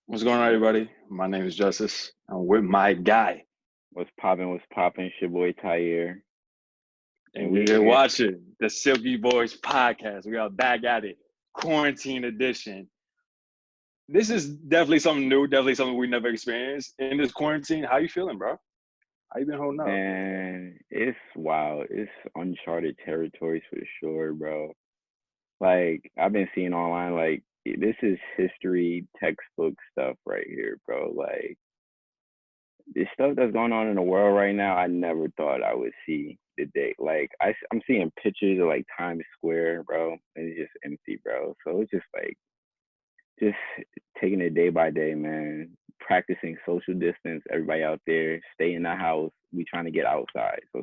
What's going on, everybody? My name is Justice. I'm with my guy, What's poppin'? What's poppin'? It's your boy Tyaire, and and we you're here. watching the Silky Boys podcast. We are back at it, quarantine edition. This is definitely something new, definitely something we never experienced in this quarantine. How you feeling, bro? How you been holding up? Man, it's wild. It's uncharted territories for sure, bro. Like I've been seeing online, like this is history textbook stuff right here, bro. Like this stuff that's going on in the world right now, I never thought I would see the day. Like I'm seeing pictures of like Times Square, bro, and it's just empty, bro. So it's just like just taking it day by day, man. Practicing social distance. Everybody out there, stay in the house. We trying to get outside, so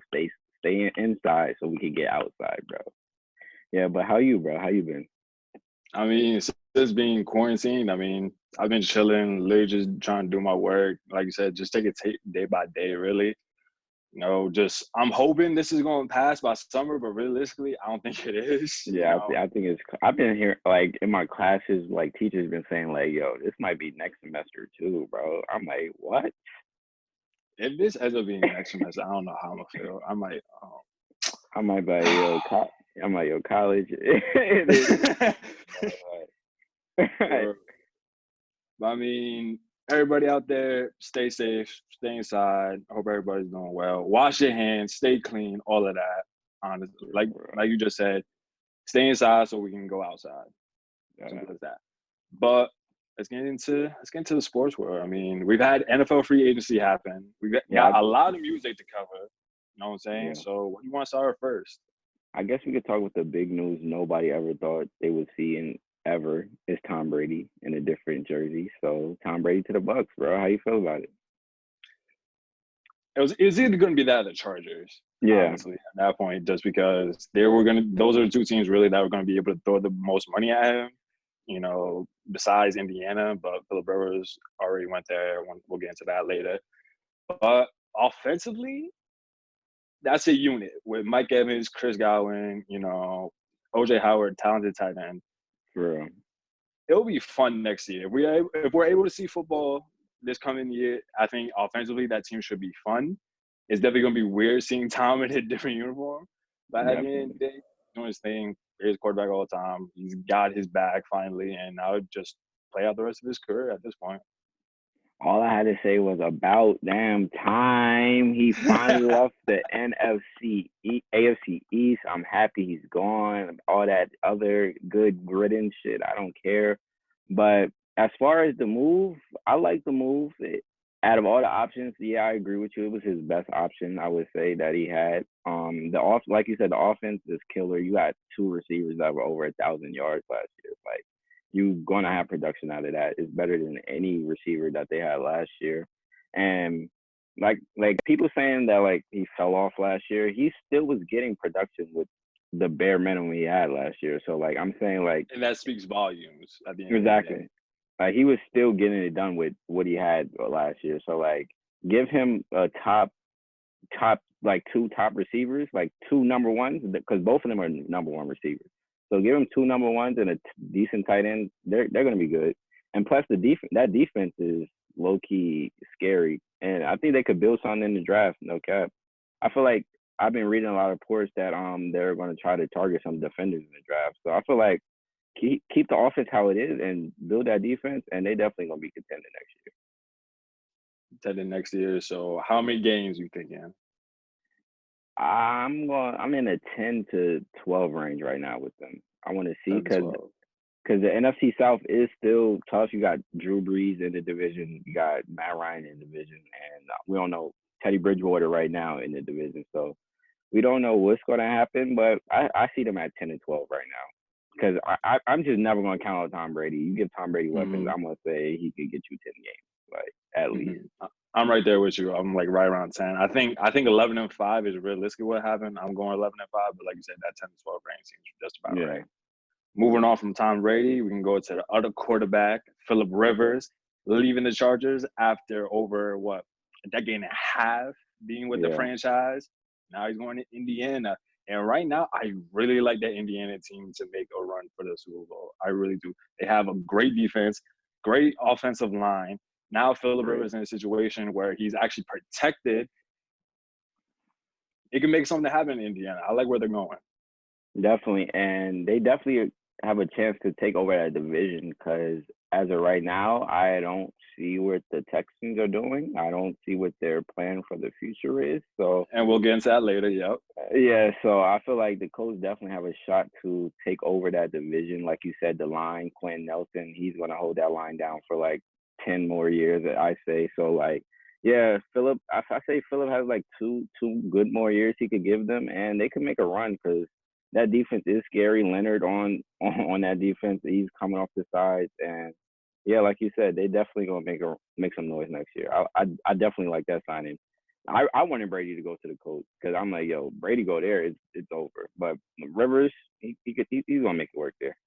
inside so we can get outside, bro. Yeah, but how you, bro? How you been? I mean, since being quarantined, I've been chilling, literally just trying to do my work. Like you said, just take it day by day, really. Just I'm hoping this is going to pass by summer, but realistically, I don't think it is. Yeah, I think it's. I've been here like in my classes, like teachers been saying like, "Yo, this might be next semester too, bro." I'm like, what? If this ends up being next semester, I don't know how I'm gonna feel. I might. I might be like, yo, I'm like, yo, college. It is. For, but I mean, everybody out there, stay safe, stay inside. I hope everybody's doing well. Wash your hands, stay clean, all of that. Honestly, like you just said, stay inside so we can go outside. Yeah, Simple as that. But let's get into the sports world. I mean, we've had NFL free agency happen. We've got yeah, a lot of music to cover. You know what I'm saying? yeah. So, what do you want to start with first? I guess we could talk with the big news nobody ever thought they would see in ever is Tom Brady in a different jersey. So Tom Brady to the Bucks, bro. How you feel about it? It was either going to be that or the Chargers, Yeah, honestly, at that point, just because those are the two teams really that were going to be able to throw the most money at him, besides Indiana, but Philip Rivers already went there. We'll get into that later. But offensively, that's a unit with Mike Evans, Chris Godwin, OJ Howard, talented tight end. for real. It'll be fun next year. If we're able to see football this coming year, I think offensively that team should be fun. It's definitely gonna be weird seeing Tom in a different uniform, but at the end of Definitely. the day, doing his thing, his quarterback all the time. He's got his back finally, and I would just play out the rest of his career at this point. All I had to say was about damn time. He finally left the AFC East. I'm happy he's gone. All that other good gritting shit, I don't care. But as far as the move, I like the move. Out of all the options, yeah, I agree with you. It was his best option, I would say, that he had. Like you said, the offense is killer. You got two receivers that were over 1,000 yards last year. Like you're gonna have production out of that. It's better than any receiver that they had last year. And like people saying that like he fell off last year, he still was getting production with the bare minimum he had last year. So like I'm saying like And that speaks volumes at the end of the day. exactly. Like he was still getting it done with what he had last year. So like give him a top like two top receivers, like two number ones, because both of them are number one receivers. So give them two number ones and a decent tight end. They're gonna be good. And plus the defense is low key scary, and I think they could build something in the draft. No cap. I feel like I've been reading a lot of reports that they're going to try to target some defenders in the draft. So I feel like keep the offense how it is and build that defense, and they definitely gonna be contending next year. To the next year. So, how many games you thinking? I'm in a 10 to 12 range right now with them. I want to see 10 to 12. because the NFC South is still tough. You got Drew Brees in the division, you got Matt Ryan in the division, and we don't know Teddy Bridgewater right now in the division. So we don't know what's going to happen, but I see them at 10 and 12 right now. Because I'm just never going to count out Tom Brady. You give Tom Brady weapons, Mm-hmm. I'm going to say he could get you 10 games, like at least. I'm right there with you. I'm like right around 10. I think 11-5 is realistically what happened. I'm going 11-5, but like you said, that 10 to 12 range seems just about Yeah, right. Moving on from Tom Brady, we can go to the other quarterback, Philip Rivers, leaving the Chargers after over a decade and a half being with the yeah, franchise. Now he's going to Indiana. And right now, I really like that Indiana team to make a run for the Super Bowl. I really do. They have a great defense. great offensive line. Now Phillip Great. Rivers in a situation where he's actually protected. It can make something happen in Indiana. I like where they're going. Definitely, and they definitely have a chance to take over that division because as of right now, I don't see what the Texans are doing. I don't see what their plan for the future is. So And we'll get into that later. Yep. yeah, so I feel like the Colts definitely have a shot to take over that division. Like you said, the line, Quentin Nelson, he's gonna hold that line down for like 10 more years, I say. So like, yeah, Philip, I say Philip has like two good more years he could give them, and they could make a run because that defense is scary. Leonard on that defense, he's coming off the sides, and yeah, like you said, they definitely gonna make some noise next year. I definitely like that signing. I wanted Brady to go to the Colts because I'm like, yo, Brady go there, it's over. But Rivers, he's gonna make it work there.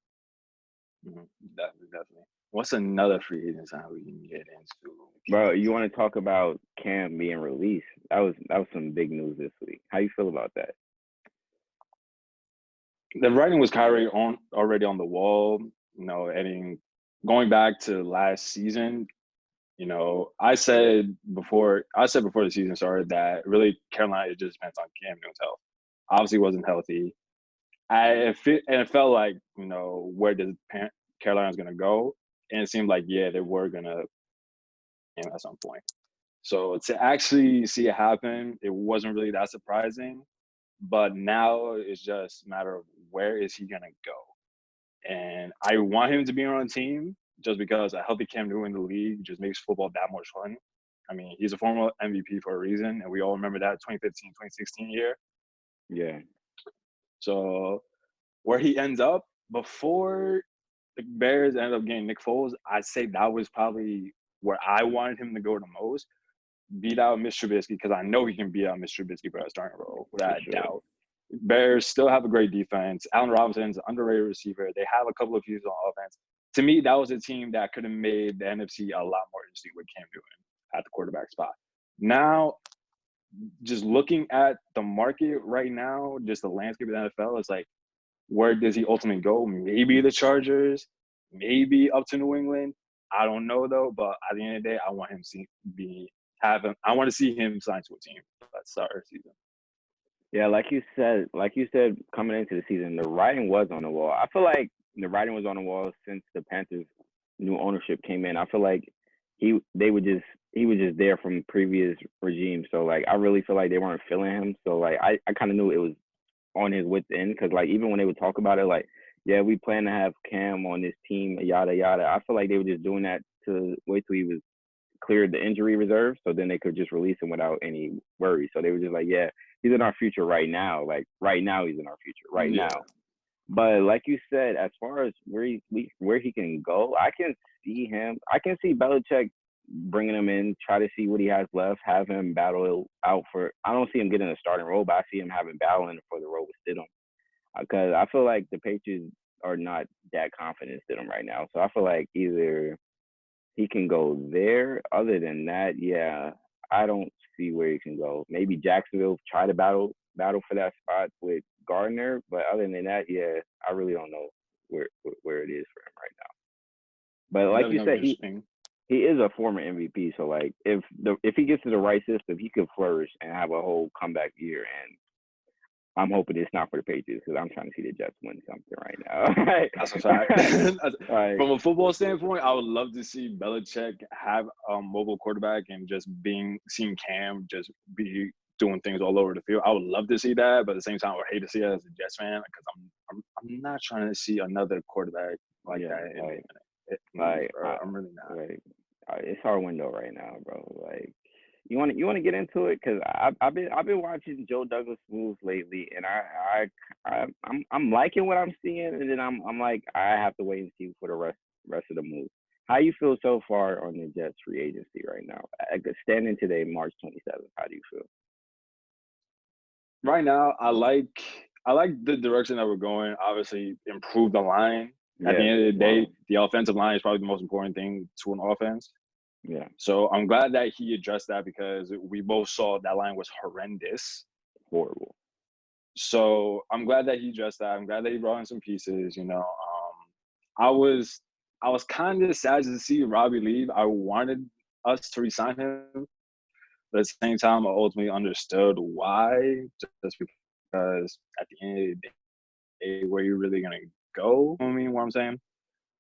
Mhm. Definitely, definitely. What's another free agent sign we can get into? Bro, you want to talk about Cam being released? That was some big news this week. How you feel about that? The writing was Kyrie on already on the wall. Going back to last season, I said before the season started that really Carolina, it just depends on Cam Newton's health. Obviously, wasn't healthy. It felt like where does Carolina's gonna go, and it seemed like they were gonna at some point. So to actually see it happen, it wasn't really that surprising. But now it's just a matter of where is he gonna go. And I want him to be on a team just because a healthy Cam Newton in the league just makes football that much fun. I mean, he's a former MVP for a reason, and we all remember that 2015, 2016 year. Yeah, So where he ends up before the Bears ended up getting Nick Foles, I'd say that was probably where I wanted him to go the most. Beat out Mr. Trubisky because I know he can beat out Mr. Trubisky for that starting role, without for a sure. doubt. Bears still have a great defense. Allen Robinson's an underrated receiver. They have a couple of pieces on offense. To me, that was a team that could have made the NFC a lot more interesting with Cam Newton at the quarterback spot. Now, just looking at the market right now, just the landscape of the NFL, it's like, where does he ultimately go? Maybe the Chargers, maybe up to New England. I don't know though, but at the end of the day, I want him to I want to see him sign to a team that start our season. Yeah, like you said, coming into the season, the writing was on the wall. I feel like the writing was on the wall since the Panthers' new ownership came in. I feel like he was just there from previous regimes. So like I really feel like they weren't feeling him. So like I kind of knew it was on his wits end because like even when they would talk about it, like yeah, we plan to have Cam on this team, yada yada. I feel like they were just doing that to wait till he was cleared the injury reserve, so then they could just release him without any worry. So they were just like, yeah, he's in our future right now. Like right now, he's in our future right Yeah. now. But like you said, as far as where he can go, I can see him. I can see Belichick bringing him in, try to see what he has left, have him battle out for. I don't see him getting a starting role, but I see him having battling for the role with Stidham because I feel like the Patriots are not that confident in Stidham right now. So I feel like either he can go there. Other than that, yeah, I don't see where he can go. Maybe Jacksonville try to battle for that spot with Gardner, but other than that, yeah, I really don't know where it is for him right now. But like Definitely you gonna be said, interesting. he is a former MVP, so like if he gets to the right system, he could flourish and have a whole comeback year. And I'm hoping it's not for the Patriots because I'm trying to see the Jets win something right now. That's a fact. Like, From a football standpoint, I would love to see Belichick have a mobile quarterback and just seeing Cam just be doing things all over the field. I would love to see that, but at the same time, I would hate to see it as a Jets fan because I'm not trying to see another quarterback like yeah, that in like bro. I'm really not. like it's our window right now, bro. Like you want to get into it because I've been watching Joe Douglas moves lately, and I'm liking what I'm seeing, and then I'm like I have to wait and see for the rest of the moves. How you feel so far on the Jets free agency right now? Standing today, March 27th, how do you feel? Right now, I like the direction that we're going. Obviously, improve the line. At the Yeah, end of the day, wow. the offensive line is probably the most important thing to an offense. Yeah, So I'm glad that he addressed that because we both saw that line was horrendous. horrible. So I'm glad that he addressed that. I'm glad that he brought in some pieces. I was I was kind of sad to see Robbie leave. I wanted us to resign him, but at the same time, I ultimately understood why. Just because at the end of the day, where you're really gonna go? You know what I'm saying?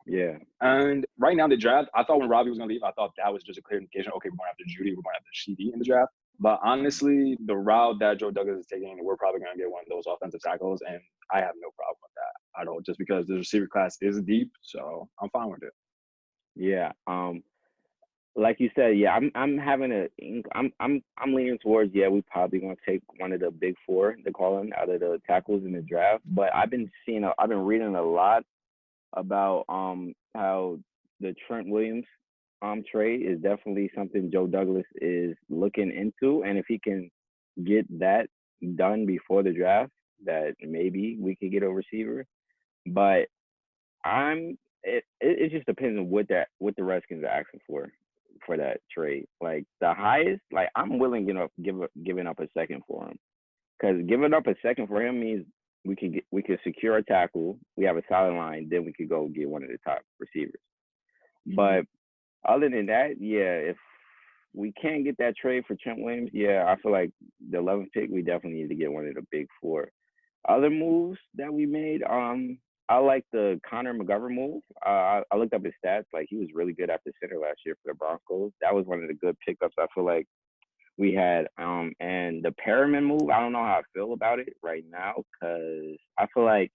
Yeah. And right now, the draft, I thought when Robbie was gonna leave, I thought that was just a clear indication. Okay, we're going after Judy, we're going after CD in the draft. But honestly, the route that Joe Douglas is taking, we're probably gonna get one of those offensive tackles, and I have no problem with that at all. Just because the receiver class is deep, so I'm fine with it. Yeah. Like you said, yeah, I'm leaning towards, yeah, we probably gonna take one of the big four, they call them, out of the tackles in the draft. But I've been reading a lot about how the Trent Williams trade is definitely something Joe Douglas is looking into, and if he can get that done before the draft, that maybe we could get a receiver. But it just depends on what the Redskins are asking for that trade. Like the highest, like I'm willing to giving up a second for him, because giving up a second for him means we could secure a tackle, we have a solid line, then we could go get one of the top receivers. But other than that, yeah, if we can't get that trade for Trent Williams, yeah, I feel like the 11th pick, we definitely need to get one of the big four. Other moves that we made, I like the Connor McGovern move. I looked up his stats. Like, he was really good at the center last year for the Broncos. That was one of the good pickups I feel like we had. And the Perriman move, I don't know how I feel about it right now, because I feel like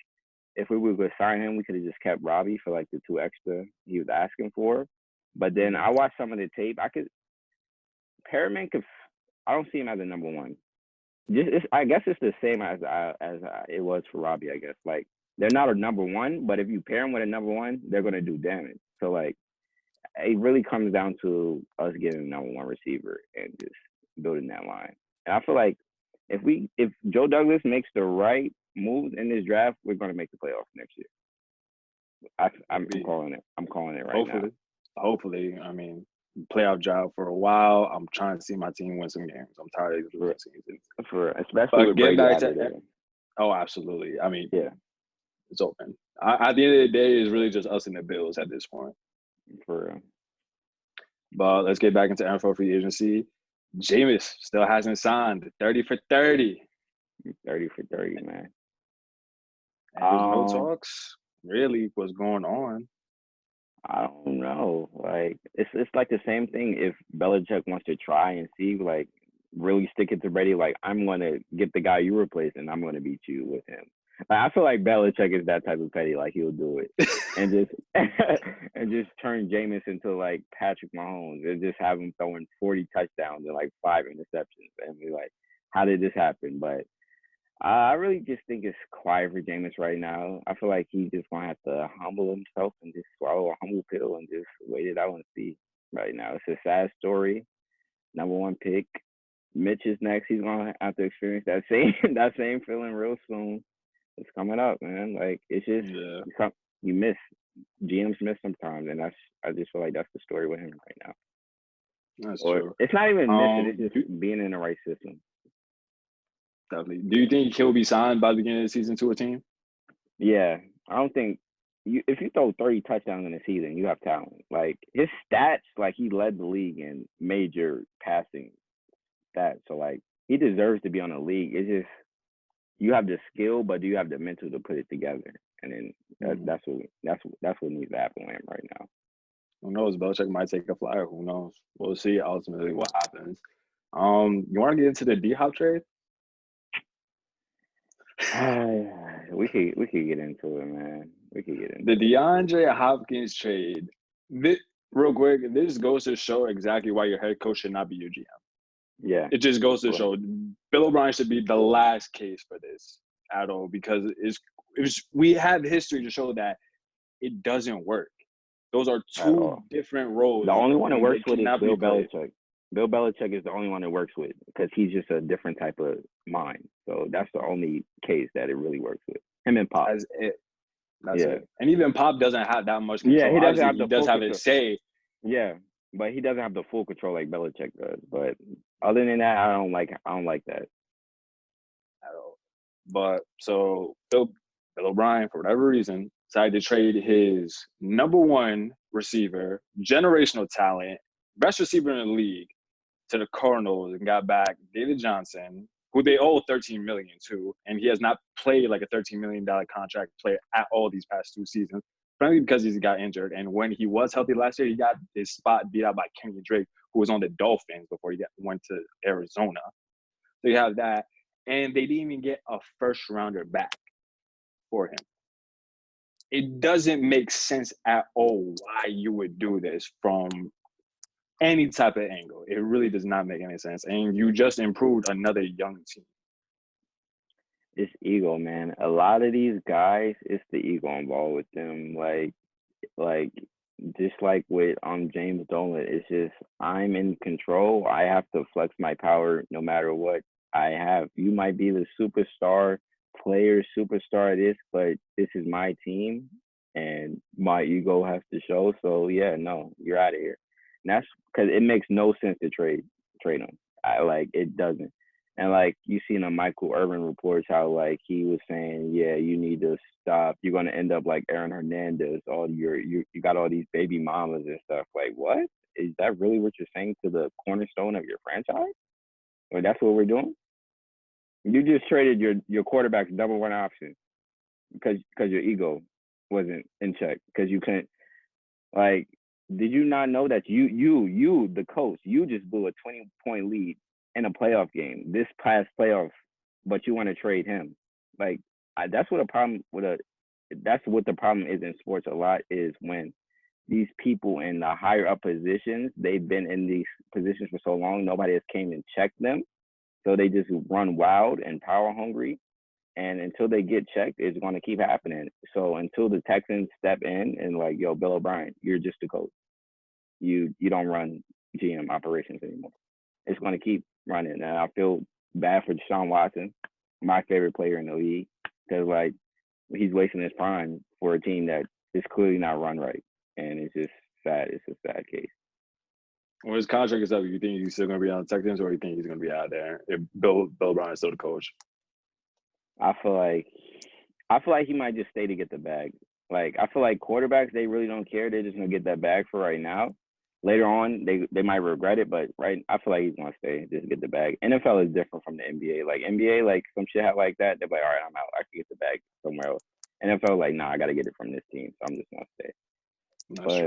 if we were going to sign him, we could have just kept Robbie for like the 2 extra he was asking for. But then I watched some of the tape. Perriman could. I don't see him as a number one. I guess it's the same as it was for Robbie. I guess, like, they're not a number one, but if you pair them with a number one, they're gonna do damage. So like, it really comes down to us getting a number one receiver and just building that line. And I feel like if Joe Douglas makes the right moves in this draft, we're gonna make the playoffs next year. I'm calling it. I'm calling it right now. Hopefully, I mean, playoff job for a while. I'm trying to see my team win some games. I'm tired of losing seasons. Especially with Brady out there. Oh, absolutely. I mean, yeah, it's open. At the end of the day, it's really just us and the Bills at this point. For real. But let's get back into NFL free agency. Jameis still hasn't signed. 30 for 30. 30 for 30, man. And there's no talks. Really, what's going on? I don't know. Like, it's like the same thing. If Belichick wants to try and see, like, really stick it to Brady, like, I'm going to get the guy you replace and I'm going to beat you with him. Like, I feel like Belichick is that type of petty. Like, he'll do it and just and just turn Jameis into like Patrick Mahomes and just have him throwing 40 touchdowns and like 5 interceptions and be like, how did this happen? But I really just think it's quiet for Jameis right now. I feel like he's just gonna have to humble himself and just swallow a humble pill and just wait it out and see. Right now, it's a sad story. Number 1 pick. Mitch is next. He's gonna have to experience that same feeling real soon. It's coming up, man. Like, it's just you miss. GMs miss sometimes, and I just feel like that's the story with him right now. That's true. It's not even missing. It's just being in the right system. Definitely. Do you think he'll be signed by the beginning of the season to a team? Yeah, I don't think if you throw 30 touchdowns in a season, you have talent. Like, his stats, like, he led the league in major passing stats. So like, he deserves to be on the league. It's just you have the skill, but do you have the mental to put it together? And then that's what needs to happen with him right now. Who knows? Belichick might take a flyer. Who knows? We'll see ultimately what happens. You want to get into the D-Hop trade? We could get into it, man. We could get into the DeAndre Hopkins trade. Real quick, this goes to show exactly why your head coach should not be your GM. Yeah. It just goes to show Bill O'Brien should be the last case for this at all, because we have history to show that it doesn't work. Those are 2 different roles. The only one that works with is Bill Belichick. Bill Belichick is the only one that works with, because he's just a different type of mind. So that's the only case that it really works with. Him and Pop. That's it. And even Pop doesn't have that much control. Yeah, he doesn't have he does have his say. Yeah, but he doesn't have the full control like Belichick does. But other than that, I don't like that at all. But so Bill O'Brien, for whatever reason, decided to trade his number one receiver, generational talent, best receiver in the league, to the Cardinals and got back David Johnson, who they owe $13 million to, and he has not played like a $13 million contract player at all these past 2 seasons, primarily because he's got injured. And when he was healthy last year, he got his spot beat out by Kenny Drake, who was on the Dolphins before he went to Arizona. So you have that, and they didn't even get a first rounder back for him. It doesn't make sense at all why you would do this from any type of angle. It really does not make any sense. And you just improved another young team. It's ego, man. A lot of these guys, it's the ego involved with them. Like just like with James Dolan, it's just I'm in control. I have to flex my power no matter what I have. You might be the superstar player, superstar this, but this is my team and my ego has to show. So yeah, no, you're out of here. And that's because it makes no sense to trade them. It doesn't. And like you seen on Michael Irvin reports how like he was saying, yeah, you need to stop. You're gonna end up like Aaron Hernandez. You got all these baby mamas and stuff. Like, what? Is that really what you're saying to the cornerstone of your franchise? Or that's what we're doing? You just traded your quarterback's number one option because your ego wasn't in check because you couldn't. Like, did you not know that you the coach, you just blew a 20-point lead in a playoff game this past playoff, but you want to trade him? Like, that's what the problem is in sports a lot, is when these people in the higher up positions, they've been in these positions for so long, nobody has came and checked them. So they just run wild and power hungry. And until they get checked, it's going to keep happening. So until the Texans step in and like, yo, Bill O'Brien, you're just a coach. You don't run GM operations anymore. It's going to keep running. And I feel bad for Deshaun Watson, my favorite player in the league, because like he's wasting his prime for a team that is clearly not run right. And it's just sad. It's a sad case. When his contract is up, you think he's still going to be on the Texans, or you think he's going to be out there if Bill O'Brien is still the coach? I feel like he might just stay to get the bag. Like, I feel like quarterbacks, they really don't care. They're just going to get that bag for right now. Later on, they might regret it, but I feel like he's going to stay, just get the bag. NFL is different from the NBA. Like, NBA, like, some shit like that, they're like, all right, I'm out. I can get the bag somewhere else. NFL, like, nah, I got to get it from this team, so I'm just going to stay.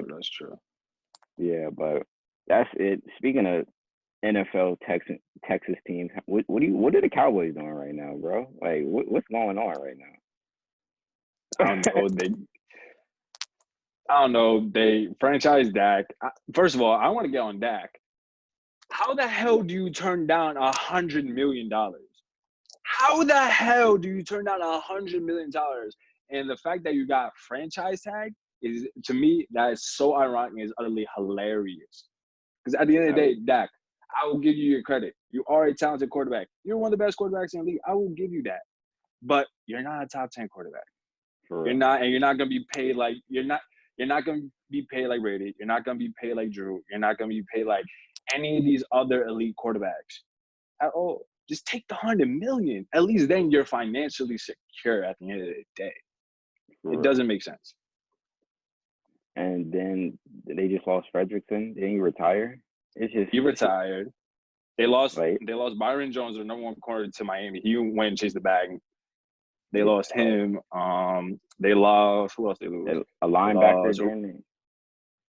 That's true. Yeah, but that's it. Speaking of NFL Texas teams, what are the Cowboys doing right now, bro? Like, what's going on right now? I don't know. They franchise Dak. First of all, I want to get on Dak. How the hell do you turn down $100 million? How the hell do you turn down $100 million? And the fact that you got franchise tag is, to me, that is so ironic and is utterly hilarious. Because at the end of the day, Dak, I will give you your credit. You are a talented quarterback. You're one of the best quarterbacks in the league. I will give you that. But you're not a top 10 quarterback. You're not, and you're not gonna be paid like you're not gonna be paid like Brady. You're not gonna be paid like Drew. You're not gonna be paid like any of these other elite quarterbacks at all. Just take the $100 million. At least then you're financially secure at the end of the day. It doesn't make sense. And then they just lost Fredrickson. Didn't he retire? He retired. They lost Byron Jones, their number one corner, to Miami. He went and chased the bag. They lost him. They lost, who else they lose? A linebacker. Then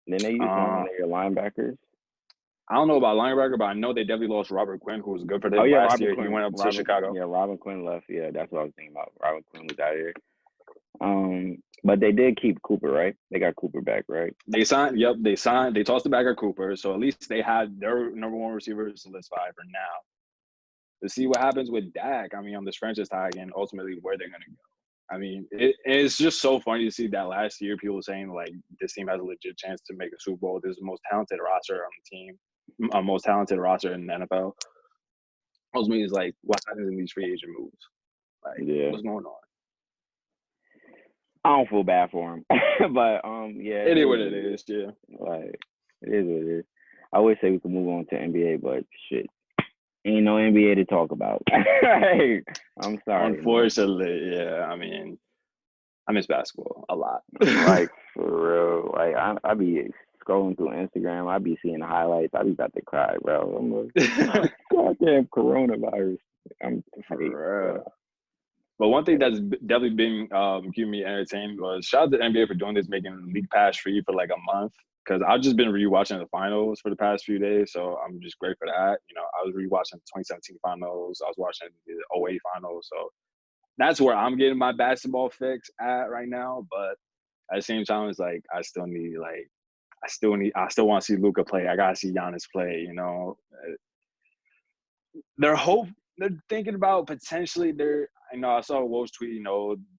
they used one of your linebackers. I don't know about linebacker, but I know they definitely lost Robert Quinn, who was good for them last year. He went up to Chicago. Yeah, Robert Quinn left. Yeah, that's what I was thinking about. Robert Quinn was out here. But they did keep Cooper, right? They got Cooper back, right? They signed. Yep, they signed. They tossed it back at Cooper, so at least they had their number one receiver solidified for now. To see what happens with Dak, I mean, on this franchise tag, and ultimately where they're gonna go. I mean, it's just so funny to see that last year people saying like this team has a legit chance to make a Super Bowl. This is the most talented roster on the team, most talented roster in the NFL. Ultimately, is like what happens in these free agent moves. Like, what's going on? I don't feel bad for him, but yeah, it is what it is. Yeah, like it is what it is. I would say we could move on to NBA, but shit, ain't no NBA to talk about. I'm sorry. Unfortunately, yeah. I mean, I miss basketball a lot. Like for real. Like I be scrolling through Instagram. I be seeing highlights. I be about to cry, bro. I'm like, goddamn coronavirus. I'm For tight, real. bro. But one thing that's definitely been keeping me entertained was shout out to the NBA for doing this, making League Pass free for like a month. Because I've just been rewatching the finals for the past few days, so I'm just great for that. You know, I was rewatching the 2017 finals, I was watching the '08 finals, so that's where I'm getting my basketball fix at right now. But at the same time, it's like I still want to see Luka play. I gotta see Giannis play. You know, they're hope they're thinking about potentially they're you know I saw Woj tweet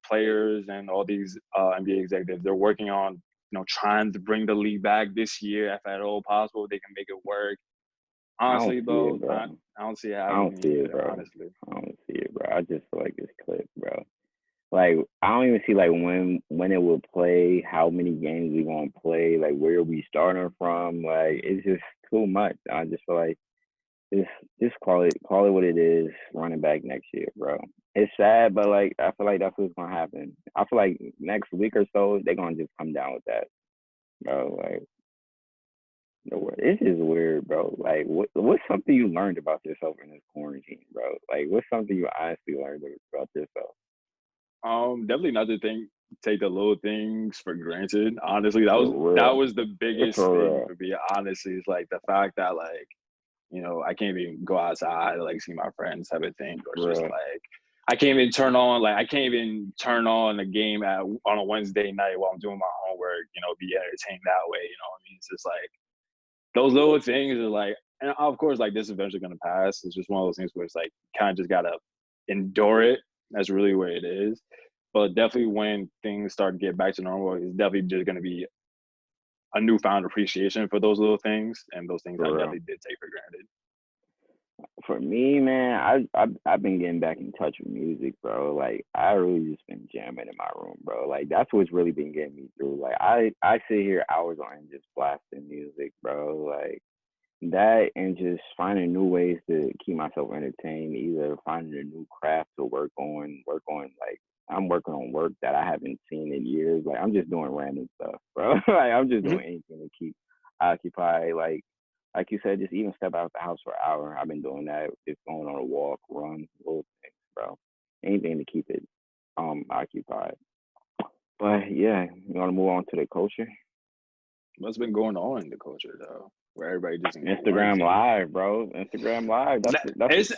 players and all these NBA executives they're working on trying to bring the league back this year if at all possible they can make it work. I don't Honestly, see it, bro, bro. I don't see it I don't happening see it, either. bro. Honestly, I don't see it, bro. I just feel like it's clip, bro. Like I don't even see like when it will play, how many games we gonna play, like where we starting from. Like it's just too much. I just feel like just call it what it is. Running back next year, bro. It's sad, but like I feel like that's what's gonna happen. I feel like next week or so they're gonna just come down with that, bro. Like it's just weird, bro. Like what's something you learned about yourself in this quarantine, bro? Like what's something you honestly learned about yourself? definitely not to take the little things for granted. Honestly, For that real. was the biggest For thing real. for me. Honestly, it's like the fact that like I can't even go outside to like see my friends type of thing, or For just real. like I can't even turn on a game on a Wednesday night while I'm doing my homework, be entertained that way, what I mean? It's just like those little things are like and of course like this is eventually gonna pass. It's just one of those things where it's like kind of just gotta endure it. That's really what it is. But definitely when things start to get back to normal, it's definitely just gonna be a newfound appreciation for those little things and those things I For real. definitely did take for granted. For me, man, I've been getting back in touch with music, bro. Like I really just been jamming in my room, bro. Like that's what's really been getting me through. Like I sit here hours on end just blasting music, bro. Like that and just finding new ways to keep myself entertained, either finding a new craft to work on like I'm working on work that I haven't seen in years. Like I'm just doing random stuff, bro. Like I'm just Mhm. doing anything to keep occupied. Like you said, just even step out the house for an hour. I've been doing that. Just going on a walk, run, little things, bro. Anything to keep it occupied. But yeah, you want to move on to the culture? What's been going on in the culture though, where everybody just in Instagram quarantine? Live, bro. Instagram Live.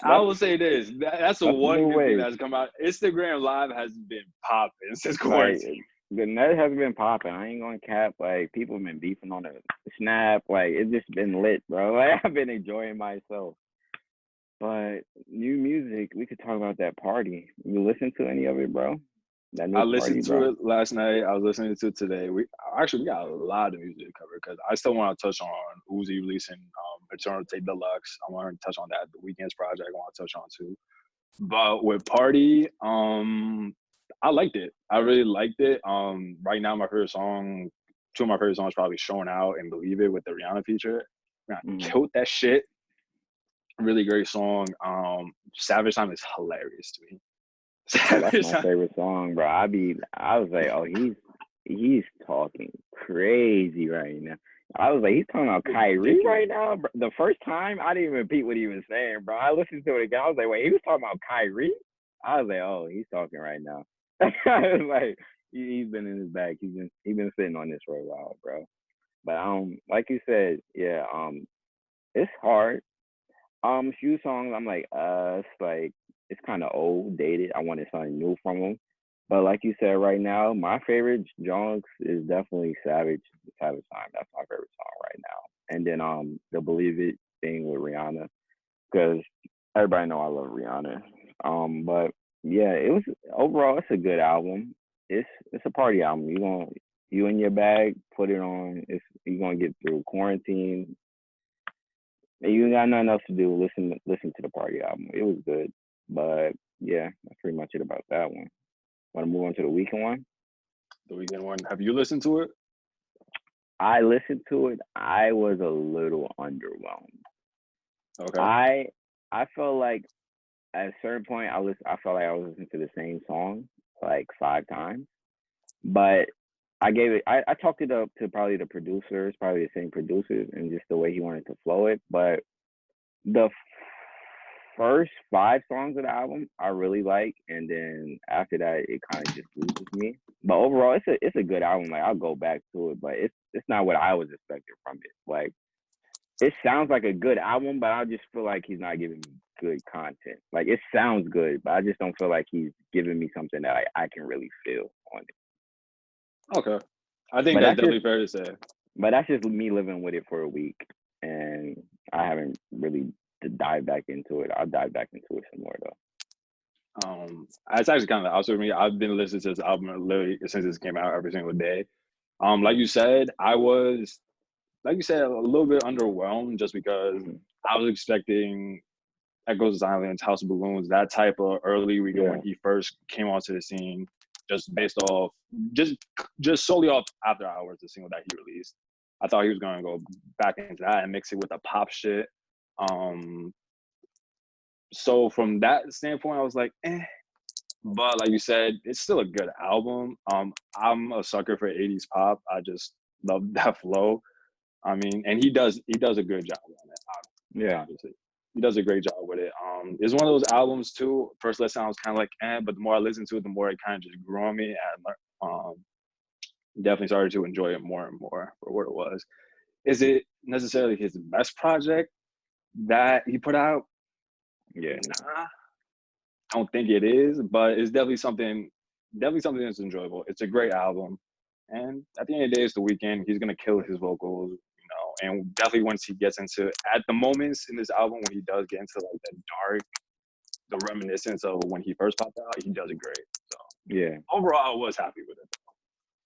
I will say this. That's the That's the one new good thing wave. that's come out. Instagram Live has been popping since Like quarantine. the net has been popping. I ain't gonna cap. Like people been beefing on the snap. Like it's just been lit, bro. Like I've been enjoying myself. But new music, we could talk about that party. You listen to any of it, bro? That I new party, listened to bro. it last night. I was listening to it today. We got a lot of music to cover because I still want to touch on Uzi releasing Eternal Take Deluxe. I want to touch on that. The Weekend's project I want to touch on too. But with Party, I liked it. I really liked it. Right now two of my favorite songs probably Showing Out and Believe It with the Rihanna feature. Rihanna Mm. killed that shit. Really great song. Savage Time is hilarious to me. Oh, that's Savage my Time. favorite song, bro. I was like, oh, he's talking crazy right now. I was like, he's talking about Kyrie Ridiculous. right now. Bro. The first time, I didn't even repeat what he was saying, bro. I listened to it again. I was like, wait, he was talking about Kyrie? I was like, oh, he's talking right now. I was like, he's been in his bag. He's been sitting on this for a while, bro. But like you said, yeah, it's hard. Few songs I'm like, it's like it's kind of old, dated. I wanted something new from him. But like you said, right now, my favorite Jonks is definitely Savage Time. That's my favorite song right now. And then the Believe It thing with Rihanna, because everybody know I love Rihanna. But yeah, it was overall it's a good album. It's a party album. You in your bag, put it on. You're gonna get through quarantine. You got nothing else to do. Listen to the party album. It was good, but yeah, that's pretty much it about that one. Want to move on to the weekend one? The Weekend one. Have you listened to it? I listened to it. I was a little underwhelmed. Okay. I felt like at a certain point I felt like I was listening to the same song like 5 times. But I gave it. I talked it up to probably the producers, probably the same producers, and just the way he wanted to flow it. But the first 5 songs of the album I really like, and then after that it kind of just loses me. But overall, it's a good album. Like I'll go back to it, but it's not what I was expecting from it. Like it sounds like a good album, but I just feel like he's not giving me good content. Like it sounds good, but I just don't feel like he's giving me something that I can really feel on it. Okay, I think But that's that's just definitely fair to say. but that's just me living with it for a week, and I haven't really dived back into it. I'll dive back into it some more though. It's actually kind of the opposite for me. I've been listening to this album literally since it came out every single day. Like you said, I was, like you said, a little bit underwhelmed just because Mm-hmm. I was expecting Echoes of Silence, House of Balloons, that type of early weekend Yeah, when he first came onto the scene, just based off, just just solely off After Hours, the single that he released. I thought he was gonna go back into that and mix it with the pop shit. Um, so from that standpoint, I was like, eh. But like you said, it's still a good album. I'm a sucker for 80s pop. I just love that flow. I mean, and he does a good job on it, yeah, obviously. He does a great job with it. It's one of those albums too. First listen, I was kind of like, but the more I listened to it, the more it kind of just grew on me, and definitely started to enjoy it more and more for what it was. Is it necessarily his best project that he put out? yeah. Nah, I don't think it is, but it's definitely something that's enjoyable. It's a great album, and at the end of the day, it's the weekend. He's gonna kill his vocals, and definitely once he gets into at the moments in this album when he does get into like the dark, the reminiscence of when he first popped out, he does it great. So Yeah, overall, I was happy with it.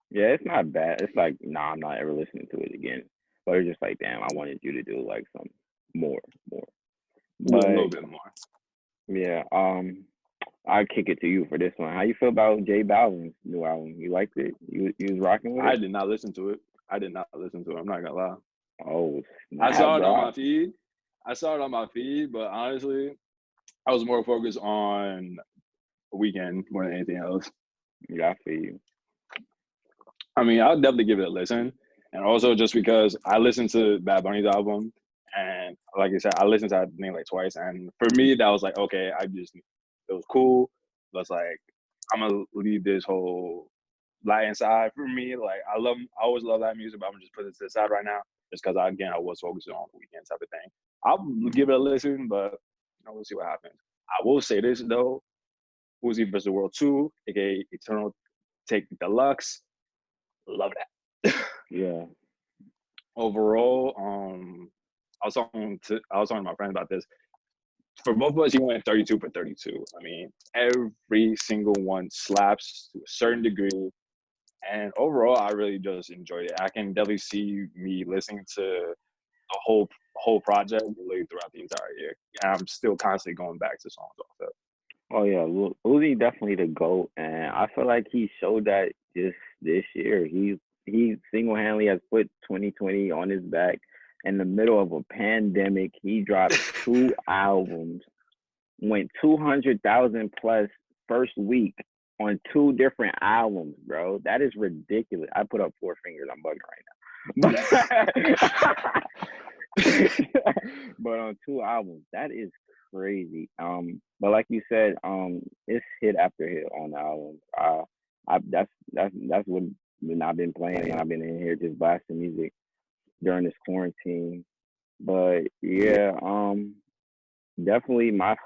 yeah. It's not bad. It's like, nah, I'm not ever listening to it again. But it's just like, damn, I wanted you to do like some more, more. Yeah, a But little bit more. yeah, I kick it to you for this one. How you feel about J Balvin's new album? You liked it? You was rocking with I it? did not listen to it. I did not listen to it. I'm not gonna lie. Oh I snap, saw it on bro! my feed. But honestly, I was more focused on Weekend more than anything else. Yeah, I feel you. I mean, I'll definitely give it a listen. And also just because I listened to Bad Bunny's album, and like I said, I listened to that thing like twice. And for me, that was like, okay, it was cool. But it's like, I'm going to leave this whole Latin side for me. Like, I always love that music, but I'm just putting it to the side right now. Just because, again, I was focusing on the Weekend type of thing. I'll give it a listen, but we'll see what happens. I will say this, though. Uzi vs. the World 2, aka Eternal Take Deluxe. Love that. Yeah, Overall, I was talking to my friend about this. For both of us, he went 32 for 32. I mean, every single one slaps to a certain degree. And overall, I really just enjoyed it. I can definitely see me listening to the whole project really throughout the entire year. And I'm still constantly going back to songs off it. oh yeah, Uzi definitely the GOAT, and I feel like he showed that just this year. He single handedly has put 2020 on his back. In the middle of a pandemic, he dropped 2 albums, went 200,000 plus first week on 2 different albums, bro. That is ridiculous. I put up 4 fingers. I'm bugging right now. But on 2 albums, that is crazy. But like you said, it's hit after hit on the albums. That's what when I've been playing, and I've been in here just blasting music during this quarantine. But yeah, definitely my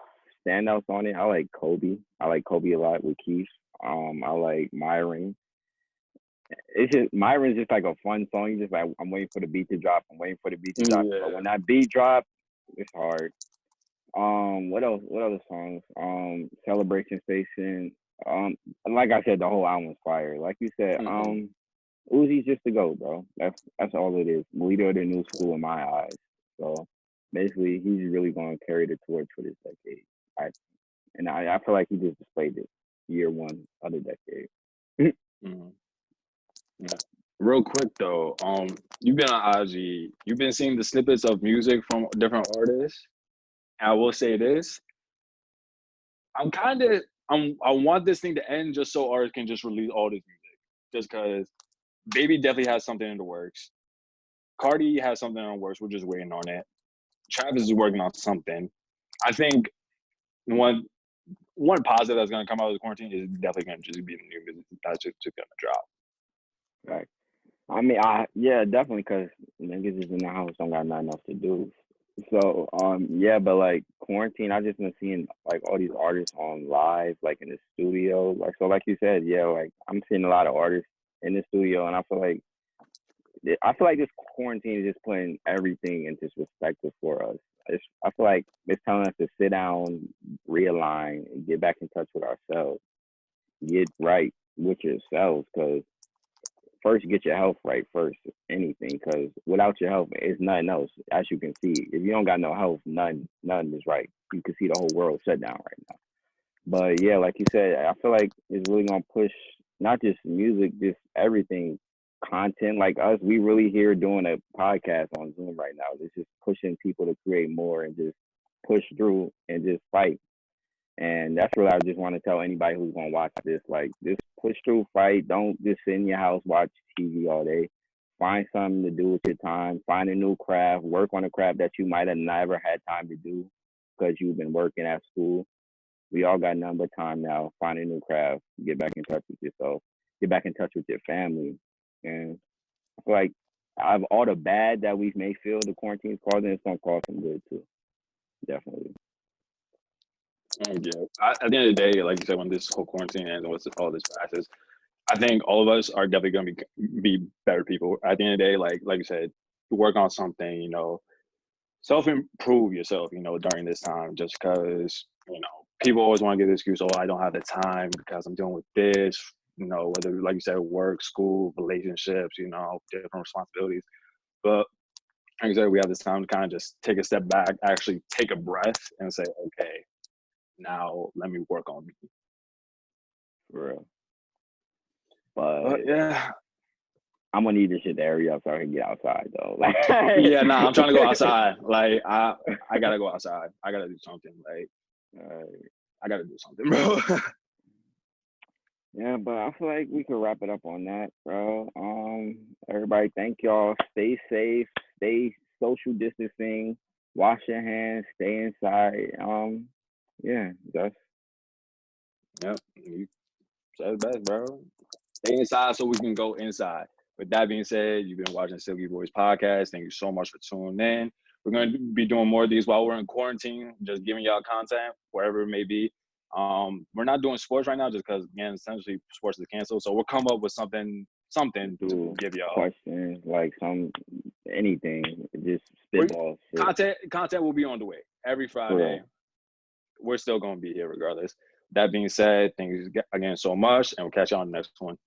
standouts on it. I like Kobe. I like Kobe a lot with Keith. I like Myron. It's just Myron's just like a fun song. You just like, I'm waiting for the beat to drop. I'm waiting for the beat to drop. But Yeah. when that beat drop, it's hard. What else? What other songs? Celebration Station. Like I said, the whole album's fire. Like you said, Mm-hmm. Uzi's just the go, bro. That's all it is. Leader of the new school in my eyes. So basically, he's really going to carry the torch for this decade. I feel like he just displayed it year one of the decade. Mm-hmm. Yeah. Real quick though, you've been on IG, you've been seeing the snippets of music from different artists. And I will say this, I want this thing to end just so artists can just release all this music. just because Baby definitely has something in the works. Cardi has something in the works. We're just waiting on it. Travis is working on something. I think one positive that's gonna come out of the quarantine is definitely gonna just be the new music that's just gonna drop. Right. I mean, yeah, definitely, because niggas is in the house, don't got nothing else to do. So, yeah, but like quarantine, I just been seeing like all these artists on live, like in the studio. Like, so, like you said, yeah, like I'm seeing a lot of artists in the studio, and I feel like this quarantine is just putting everything into perspective for us. I feel like it's telling us to sit down, realign, and get back in touch with ourselves, get right with yourselves, because first get your health right first, anything, because without your health, it's nothing else. As you can see, if you don't got no health, nothing is right. You can see the whole world shut down right now. But yeah, like you said, I feel like it's really gonna push not just music, just everything, content. Like us, we really here doing a podcast on Zoom right now. It's just pushing people to create more and just push through and just fight. And that's what I just want to tell anybody who's gonna watch this. Like, just push through, fight. Don't just sit in your house, watch TV all day. Find something to do with your time. Find a new craft. Work on a craft that you might have never had time to do because you've been working at school. We all got number time now. Find a new craft. Get back in touch with yourself. Get back in touch with your family. And I feel like out of all the bad that we may feel the quarantine's causing, it's gonna cause some good too. Definitely. Yeah. At the end of the day, like you said, when this whole quarantine ends and once all this passes, I think all of us are definitely going to be better people. At the end of the day, like you said, work on something, self-improve yourself, during this time, just because, people always want to give the excuse, oh, I don't have the time because I'm dealing with this, whether, like you said, work, school, relationships, different responsibilities. But like I said, we have this time to kind of just take a step back, actually take a breath and say, okay, now let me work on me. For real. But yeah, I'm gonna need this shit to hurry up so I can get outside though. Yeah, nah, I'm trying to go outside. Like I gotta go outside. I gotta do something. Like I gotta do something, bro. Yeah, but I feel like we could wrap it up on that, bro. Everybody, thank y'all. Stay safe. Stay social distancing. Wash your hands. Stay inside. Yeah, that's. Yep, you said it best, bro. Stay inside so we can go inside. With that being said, you've been watching Silky Boys podcast. Thank you so much for tuning in. We're going to be doing more of these while we're in quarantine, just giving y'all content wherever it may be. We're not doing sports right now just because, again, essentially sports is canceled. So we'll come up with something to give y'all. Questions, like anything, just spitball. Content will be on the way every Friday. We're still going to be here regardless. That being said, thank you again so much, and we'll catch you on the next one.